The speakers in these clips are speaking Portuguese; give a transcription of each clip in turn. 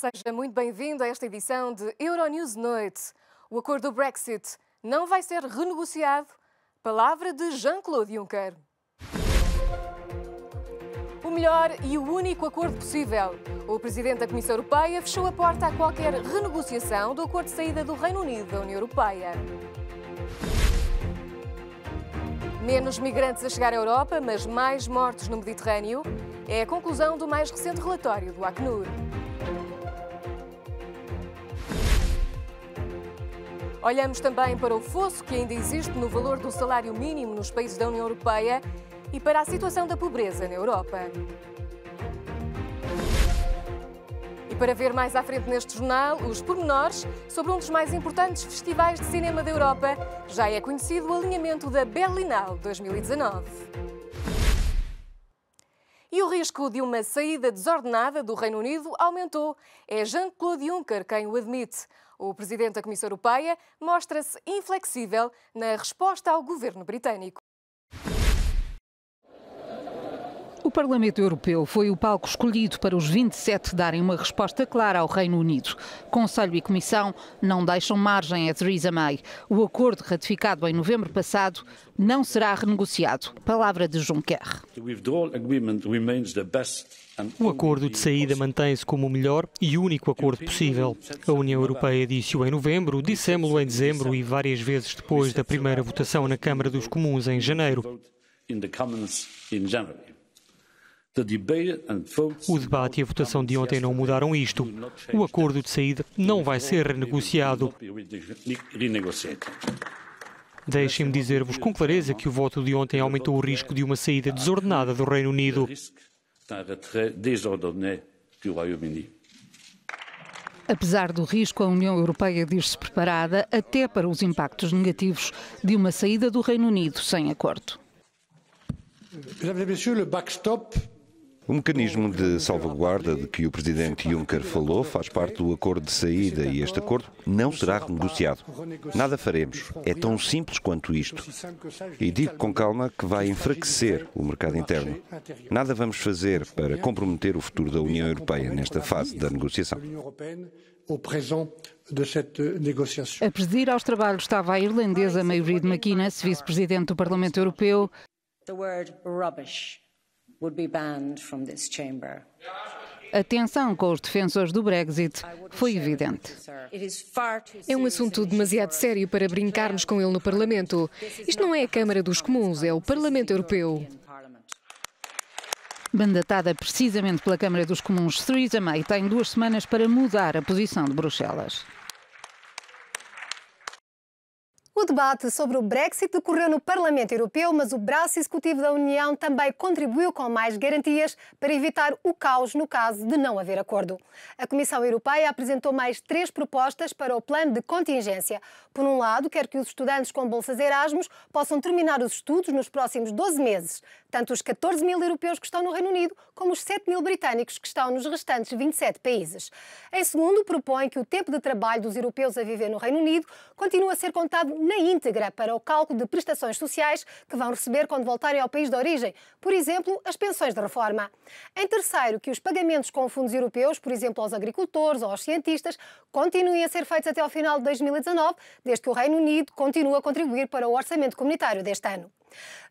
Seja muito bem-vindo a esta edição de Euronews Noite. O acordo do Brexit não vai ser renegociado. Palavra de Jean-Claude Juncker. O melhor e o único acordo possível. O Presidente da Comissão Europeia fechou a porta a qualquer renegociação do acordo de saída do Reino Unido da União Europeia. Menos migrantes a chegar à Europa, mas mais mortos no Mediterrâneo. É a conclusão do mais recente relatório do Acnur. Olhamos também para o fosso que ainda existe no valor do salário mínimo nos países da União Europeia e para a situação da pobreza na Europa. E para ver mais à frente neste jornal, os pormenores sobre um dos mais importantes festivais de cinema da Europa, já é conhecido o alinhamento da Berlinale 2019. E o risco de uma saída desordenada do Reino Unido aumentou. É Jean-Claude Juncker quem o admite. O Presidente da Comissão Europeia mostra-se inflexível na resposta ao governo britânico. O Parlamento Europeu foi o palco escolhido para os 27 darem uma resposta clara ao Reino Unido. Conselho e Comissão não deixam margem a Theresa May. O acordo ratificado em novembro passado não será renegociado. Palavra de Juncker. O acordo de saída mantém-se como o melhor e único acordo possível. A União Europeia disse-o em novembro, dissemos-lo em dezembro e várias vezes depois da primeira votação na Câmara dos Comuns em janeiro. O debate e a votação de ontem não mudaram isto. O acordo de saída não vai ser renegociado. Deixem-me dizer-vos com clareza que o voto de ontem aumentou o risco de uma saída desordenada do Reino Unido. Apesar do risco, a União Europeia diz-se preparada até para os impactos negativos de uma saída do Reino Unido sem acordo. O mecanismo de salvaguarda de que o Presidente Juncker falou faz parte do acordo de saída e este acordo não será renegociado. Nada faremos. É tão simples quanto isto. E digo com calma que vai enfraquecer o mercado interno. Nada vamos fazer para comprometer o futuro da União Europeia nesta fase da negociação. A presidir aos trabalhos estava a irlandesa Mairead McGuinness, vice-presidente do Parlamento Europeu. A tensão com os defensores do Brexit foi evidente. É um assunto demasiado sério para brincarmos com ele no Parlamento. Isto não é a Câmara dos Comuns, é o Parlamento Europeu. Mandatada precisamente pela Câmara dos Comuns, Theresa May tem 2 semanas para mudar a posição de Bruxelas. O debate sobre o Brexit decorreu no Parlamento Europeu, mas o braço executivo da União também contribuiu com mais garantias para evitar o caos no caso de não haver acordo. A Comissão Europeia apresentou mais 3 propostas para o plano de contingência. Por um lado, quer que os estudantes com bolsas Erasmus possam terminar os estudos nos próximos 12 meses. Tanto os 14 mil europeus que estão no Reino Unido, como os 7 mil britânicos que estão nos restantes 27 países. Em segundo, propõe que o tempo de trabalho dos europeus a viver no Reino Unido continue a ser contado na íntegra para o cálculo de prestações sociais que vão receber quando voltarem ao país de origem, por exemplo, as pensões de reforma. Em terceiro, que os pagamentos com fundos europeus, por exemplo, aos agricultores ou aos cientistas, continuem a ser feitos até ao final de 2019, desde que o Reino Unido continue a contribuir para o orçamento comunitário deste ano.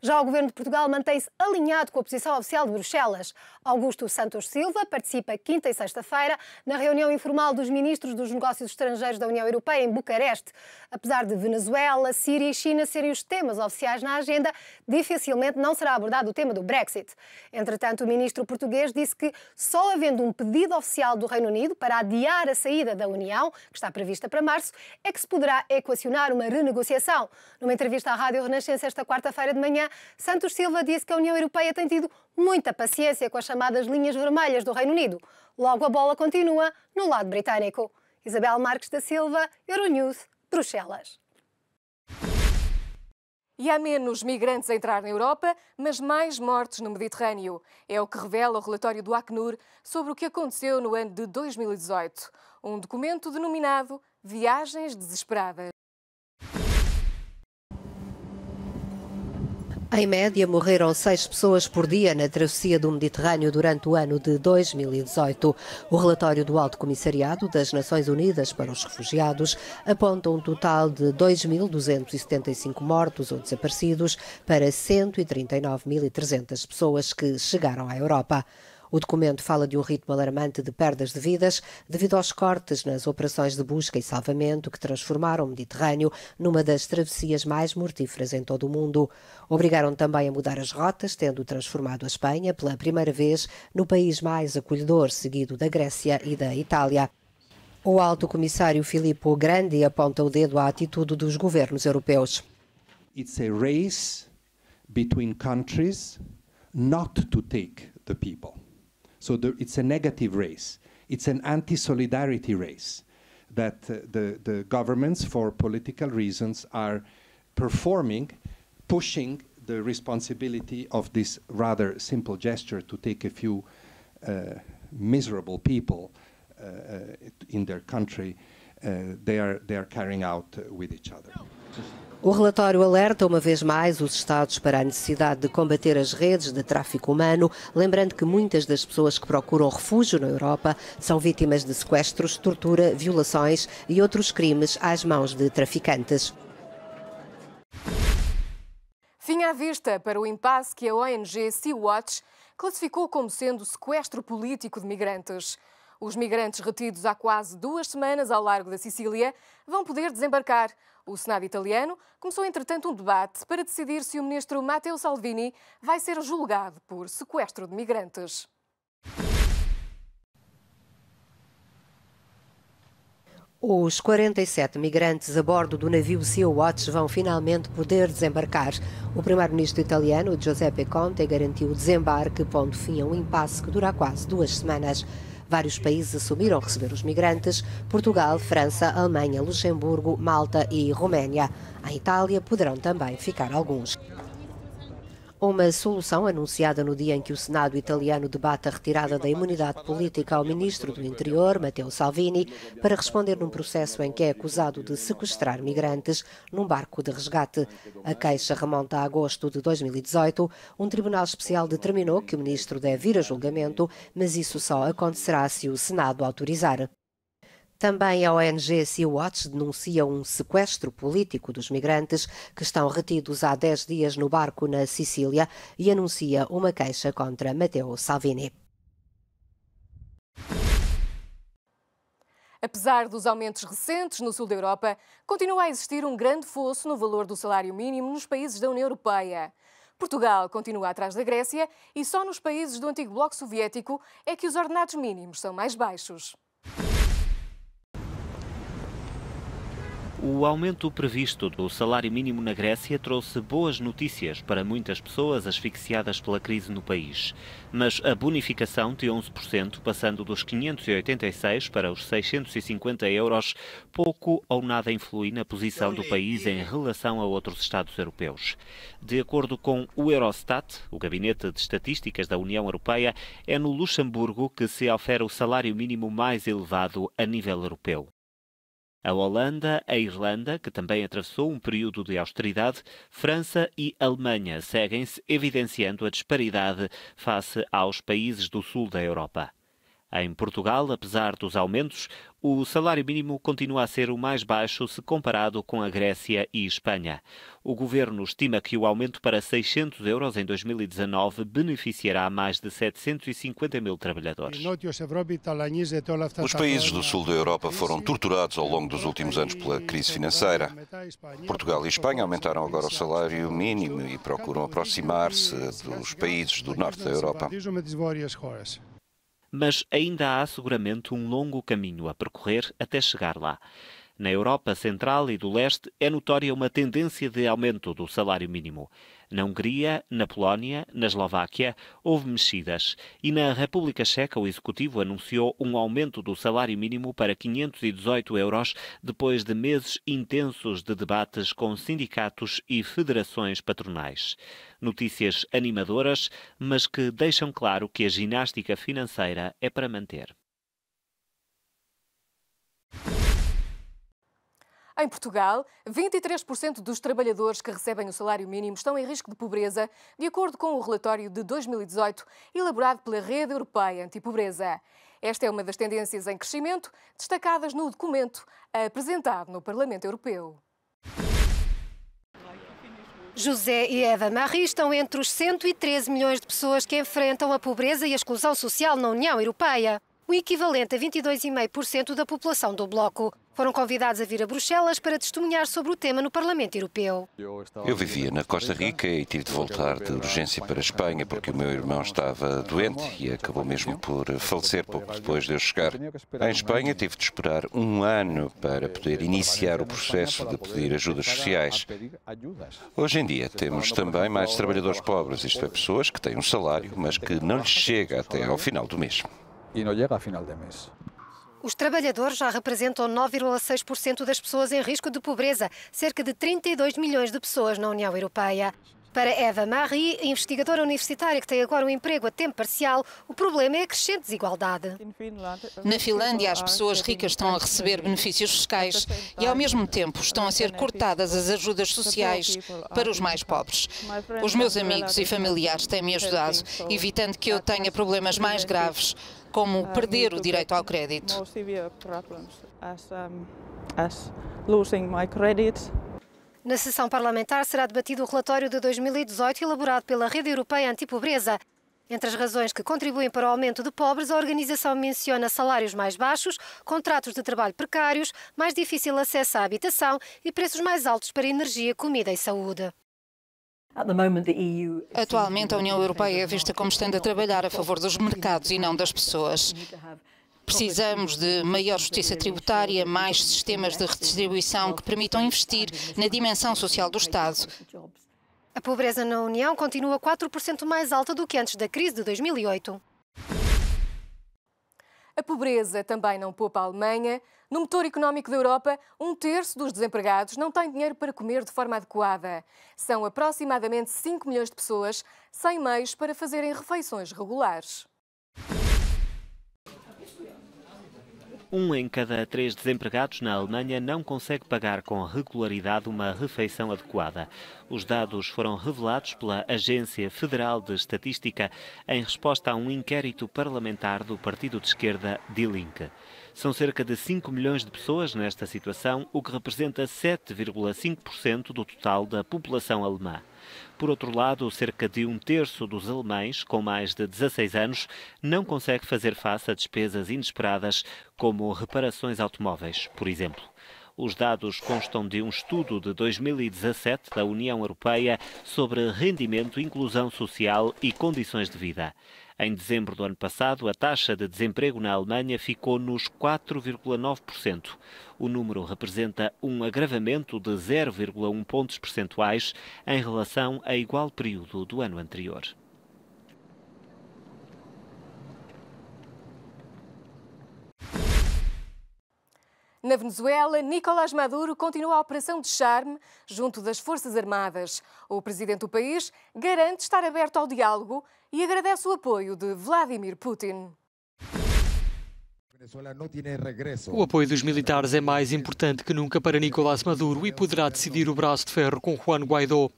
Já o Governo de Portugal mantém-se alinhado com a posição oficial de Bruxelas. Augusto Santos Silva participa quinta e sexta-feira na reunião informal dos ministros dos negócios estrangeiros da União Europeia em Bucareste. Apesar de Venezuela, Síria e China serem os temas oficiais na agenda, dificilmente não será abordado o tema do Brexit. Entretanto, o ministro português disse que só havendo um pedido oficial do Reino Unido para adiar a saída da União, que está prevista para março, é que se poderá equacionar uma renegociação. Numa entrevista à Rádio Renascença esta quarta-feira de manhã, Santos Silva disse que a União Europeia tem tido muita paciência com as chamadas linhas vermelhas do Reino Unido. Logo, a bola continua no lado britânico. Isabel Marques da Silva, Euronews, Bruxelas. E há menos migrantes a entrar na Europa, mas mais mortes no Mediterrâneo. É o que revela o relatório do Acnur sobre o que aconteceu no ano de 2018. Um documento denominado Viagens Desesperadas. Em média, morreram 6 pessoas por dia na travessia do Mediterrâneo durante o ano de 2018. O relatório do Alto Comissariado das Nações Unidas para os Refugiados aponta um total de 2.275 mortos ou desaparecidos para 139.300 pessoas que chegaram à Europa. O documento fala de um ritmo alarmante de perdas de vidas devido aos cortes nas operações de busca e salvamento que transformaram o Mediterrâneo numa das travessias mais mortíferas em todo o mundo. Obrigaram também a mudar as rotas, tendo transformado a Espanha pela primeira vez no país mais acolhedor, seguido da Grécia e da Itália. O alto comissário Filippo Grandi aponta o dedo à atitude dos governos europeus. It's a race between countries not to take the people. So it's a negative race. It's an anti-solidarity race that the governments, for political reasons, are performing, pushing the responsibility of this rather simple gesture to take a few miserable people in their country. They are carrying out with each other. O relatório alerta uma vez mais os Estados para a necessidade de combater as redes de tráfico humano, lembrando que muitas das pessoas que procuram refúgio na Europa são vítimas de sequestros, tortura, violações e outros crimes às mãos de traficantes. Fim à vista para o impasse que a ONG Sea-Watch classificou como sendo sequestro político de migrantes. Os migrantes retidos há quase 2 semanas ao largo da Sicília vão poder desembarcar. O Senado italiano começou, entretanto, um debate para decidir se o ministro Matteo Salvini vai ser julgado por sequestro de migrantes. Os 47 migrantes a bordo do navio Sea-Watch vão finalmente poder desembarcar. O primeiro-ministro italiano, Giuseppe Conte, garantiu o desembarque, pondo fim a um impasse que dura quase 2 semanas. Vários países assumiram receber os migrantes: Portugal, França, Alemanha, Luxemburgo, Malta e Roménia. Em Itália poderão também ficar alguns. Uma solução anunciada no dia em que o Senado italiano debate a retirada da imunidade política ao ministro do Interior, Matteo Salvini, para responder num processo em que é acusado de sequestrar migrantes num barco de resgate. A queixa remonta a agosto de 2018. Um tribunal especial determinou que o ministro deve ir a julgamento, mas isso só acontecerá se o Senado autorizar. Também a ONG Sea-Watch denuncia um sequestro político dos migrantes que estão retidos há 10 dias no barco na Sicília e anuncia uma queixa contra Matteo Salvini. Apesar dos aumentos recentes no sul da Europa, continua a existir um grande fosso no valor do salário mínimo nos países da União Europeia. Portugal continua atrás da Grécia e só nos países do antigo bloco soviético é que os ordenados mínimos são mais baixos. O aumento previsto do salário mínimo na Grécia trouxe boas notícias para muitas pessoas asfixiadas pela crise no país. Mas a bonificação de 11%, passando dos 586 para os 650 euros, pouco ou nada influi na posição do país em relação a outros Estados europeus. De acordo com o Eurostat, o Gabinete de Estatísticas da União Europeia, é no Luxemburgo que se ofere o salário mínimo mais elevado a nível europeu. A Holanda, a Irlanda, que também atravessou um período de austeridade, França e Alemanha seguem-se evidenciando a disparidade face aos países do sul da Europa. Em Portugal, apesar dos aumentos, o salário mínimo continua a ser o mais baixo se comparado com a Grécia e Espanha. O governo estima que o aumento para 600 euros em 2019 beneficiará mais de 750 mil trabalhadores. Os países do sul da Europa foram torturados ao longo dos últimos anos pela crise financeira. Portugal e Espanha aumentaram agora o salário mínimo e procuram aproximar-se dos países do norte da Europa. Mas ainda há seguramente um longo caminho a percorrer até chegar lá. Na Europa Central e do Leste é notória uma tendência de aumento do salário mínimo. Na Hungria, na Polónia, na Eslováquia, houve mexidas. E na República Checa, o Executivo anunciou um aumento do salário mínimo para 518 euros, depois de meses intensos de debates com sindicatos e federações patronais. Notícias animadoras, mas que deixam claro que a ginástica financeira é para manter. Em Portugal, 23% dos trabalhadores que recebem o salário mínimo estão em risco de pobreza, de acordo com o relatório de 2018, elaborado pela Rede Europeia Antipobreza. Esta é uma das tendências em crescimento destacadas no documento apresentado no Parlamento Europeu. José e Eva Marie estão entre os 113 milhões de pessoas que enfrentam a pobreza e a exclusão social na União Europeia, o equivalente a 22,5% da população do bloco. Foram convidados a vir a Bruxelas para testemunhar sobre o tema no Parlamento Europeu. Eu vivia na Costa Rica e tive de voltar de urgência para a Espanha porque o meu irmão estava doente e acabou mesmo por falecer pouco depois de eu chegar. Em Espanha tive de esperar um ano para poder iniciar o processo de pedir ajudas sociais. Hoje em dia temos também mais trabalhadores pobres, isto é, pessoas que têm um salário, mas que não lhes chega até ao final do mês. Os trabalhadores já representam 9,6% das pessoas em risco de pobreza, cerca de 32 milhões de pessoas na União Europeia. Para Eva Marie, investigadora universitária que tem agora um emprego a tempo parcial, o problema é a crescente desigualdade. Na Finlândia, as pessoas ricas estão a receber benefícios fiscais e, ao mesmo tempo, estão a ser cortadas as ajudas sociais para os mais pobres. Os meus amigos e familiares têm-me ajudado, evitando que eu tenha problemas mais graves, como perder o direito ao crédito. Na sessão parlamentar será debatido o relatório de 2018 elaborado pela Rede Europeia Antipobreza. Entre as razões que contribuem para o aumento de pobres, a organização menciona salários mais baixos, contratos de trabalho precários, mais difícil acesso à habitação e preços mais altos para energia, comida e saúde. Atualmente, a União Europeia é vista como estando a trabalhar a favor dos mercados e não das pessoas. Precisamos de maior justiça tributária, mais sistemas de redistribuição que permitam investir na dimensão social do Estado. A pobreza na União continua 4% mais alta do que antes da crise de 2008. A pobreza também não poupa a Alemanha. No motor económico da Europa, 1/3 dos desempregados não tem dinheiro para comer de forma adequada. São aproximadamente 5 milhões de pessoas sem meios para fazerem refeições regulares. 1 em cada 3 desempregados na Alemanha não consegue pagar com regularidade uma refeição adequada. Os dados foram revelados pela Agência Federal de Estatística em resposta a um inquérito parlamentar do partido de esquerda Die Linke. São cerca de 5 milhões de pessoas nesta situação, o que representa 7,5% do total da população alemã. Por outro lado, cerca de 1/3 dos alemães com mais de 16 anos não consegue fazer face a despesas inesperadas, como reparações automóveis, por exemplo. Os dados constam de um estudo de 2017 da União Europeia sobre rendimento, inclusão social e condições de vida. Em dezembro do ano passado, a taxa de desemprego na Alemanha ficou nos 4,9%. O número representa um agravamento de 0,1 pontos percentuais em relação a igual período do ano anterior. Na Venezuela, Nicolás Maduro continua a operação de charme junto das Forças Armadas. O presidente do país garante estar aberto ao diálogo e agradece o apoio de Vladimir Putin. O apoio dos militares é mais importante que nunca para Nicolás Maduro e poderá decidir o braço de ferro com Juan Guaidó.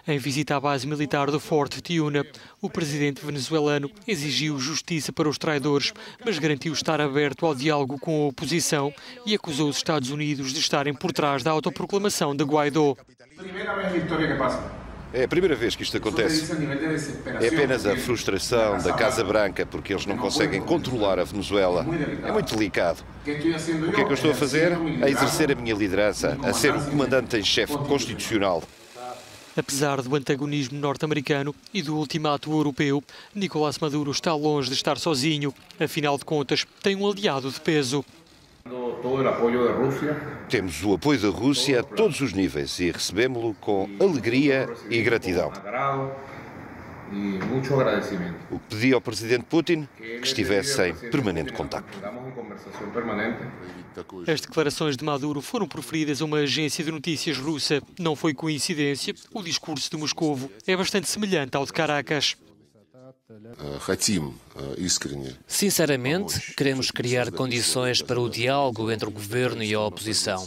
Em visita à base militar do Forte Tiuna, o presidente venezuelano exigiu justiça para os traidores, mas garantiu estar aberto ao diálogo com a oposição e acusou os Estados Unidos de estarem por trás da autoproclamação de Guaidó. É a primeira vez que isto acontece. É apenas a frustração da Casa Branca porque eles não conseguem controlar a Venezuela. É muito delicado. O que é que eu estou a fazer? A exercer a minha liderança, a ser o comandante em chefe constitucional. Apesar do antagonismo norte-americano e do ultimato europeu, Nicolás Maduro está longe de estar sozinho. Afinal de contas, tem um aliado de peso. Temos o apoio da Rússia a todos os níveis e recebemos-lo com alegria e gratidão. O que pedi ao presidente Putin que estivesse em permanente contacto. As declarações de Maduro foram proferidas a uma agência de notícias russa. Não foi coincidência, o discurso de Moscovo é bastante semelhante ao de Caracas. Sinceramente, queremos criar condições para o diálogo entre o governo e a oposição.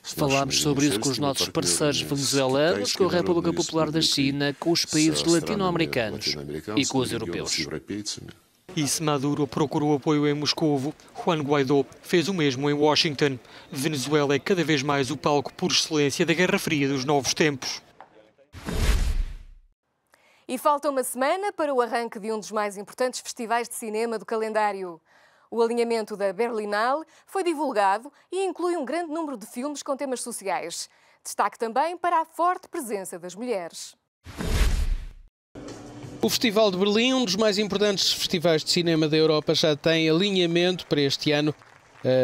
Falámos sobre isso com os nossos parceiros venezuelanos, com a República Popular da China, com os países latino-americanos e com os europeus. E se Maduro procurou apoio em Moscovo, Juan Guaidó fez o mesmo em Washington. Venezuela é cada vez mais o palco por excelência da Guerra Fria dos novos tempos. E falta uma semana para o arranque de um dos mais importantes festivais de cinema do calendário. O alinhamento da Berlinale foi divulgado e inclui um grande número de filmes com temas sociais. Destaque também para a forte presença das mulheres. O Festival de Berlim, um dos mais importantes festivais de cinema da Europa, já tem alinhamento para este ano.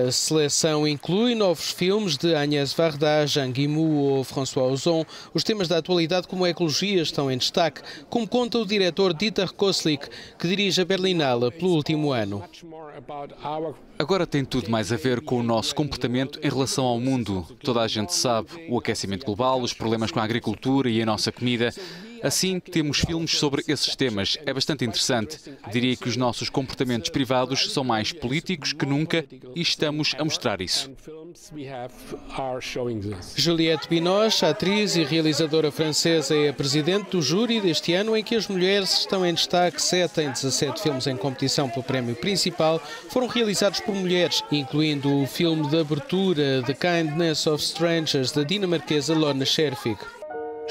A seleção inclui novos filmes de Agnès Varda, Jean Guimau ou François Ozon. Os temas da atualidade, como a ecologia, estão em destaque, como conta o diretor Dieter Koslik, que dirige a Berlinale pelo último ano. Agora tem tudo mais a ver com o nosso comportamento em relação ao mundo. Toda a gente sabe o aquecimento global, os problemas com a agricultura e a nossa comida. Assim, temos filmes sobre esses temas. É bastante interessante. Diria que os nossos comportamentos privados são mais políticos que nunca e estamos a mostrar isso. Juliette Binoche, atriz e realizadora francesa, é a presidente do júri deste ano, em que as mulheres estão em destaque. 7 em 17 filmes em competição pelo prémio principal foram realizados por mulheres, incluindo o filme de abertura The Kindness of Strangers, da dinamarquesa Lorna Scherfig.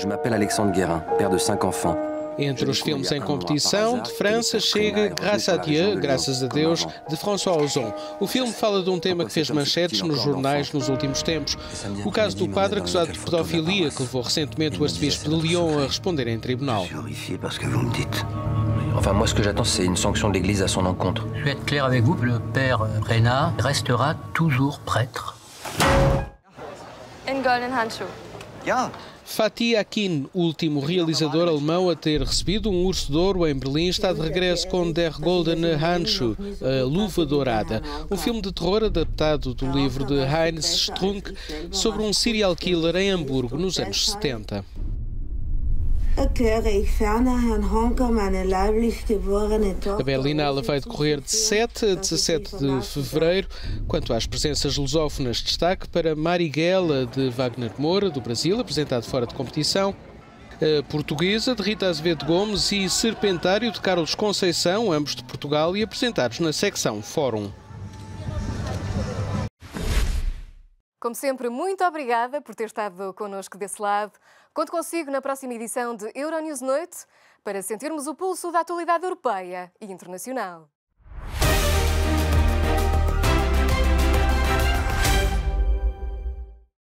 Je m'appelle Alexandre Guérin, père de 5 enfants. Entre os filmes em competição, de França chega Grâce à Dieu, Graças a Deus, de François Ozon. O filme fala de um tema que fez manchetes nos jornais nos últimos tempos. O caso do padre acusado de pedofilia, que levou recentemente o arcebispo de Lyon a responder em tribunal. Enfin, moi, ce que j'attends, c'est une sanction de l'Église à son encontre. Je vais être clair avec vous, le père Renard restera toujours prêtre. In goldenen Handschuh. Ja. Fatih Akin, último realizador alemão a ter recebido um Urso de Ouro em Berlim, está de regresso com Der Goldene Handschuh, a Luva Dourada, um filme de terror adaptado do livro de Heinz Strunk sobre um serial killer em Hamburgo nos anos 70. A Berlinale vai decorrer de 7 a 17 de fevereiro. Quanto às presenças lusófonas, destaque para Marighella, de Wagner Moura, do Brasil, apresentado fora de competição, a Portuguesa, de Rita Azevedo Gomes, e Serpentário, de Carlos Conceição, ambos de Portugal, e apresentados na secção Fórum. Como sempre, muito obrigada por ter estado connosco desse lado. Conto consigo na próxima edição de Euronews Noite para sentirmos o pulso da atualidade europeia e internacional.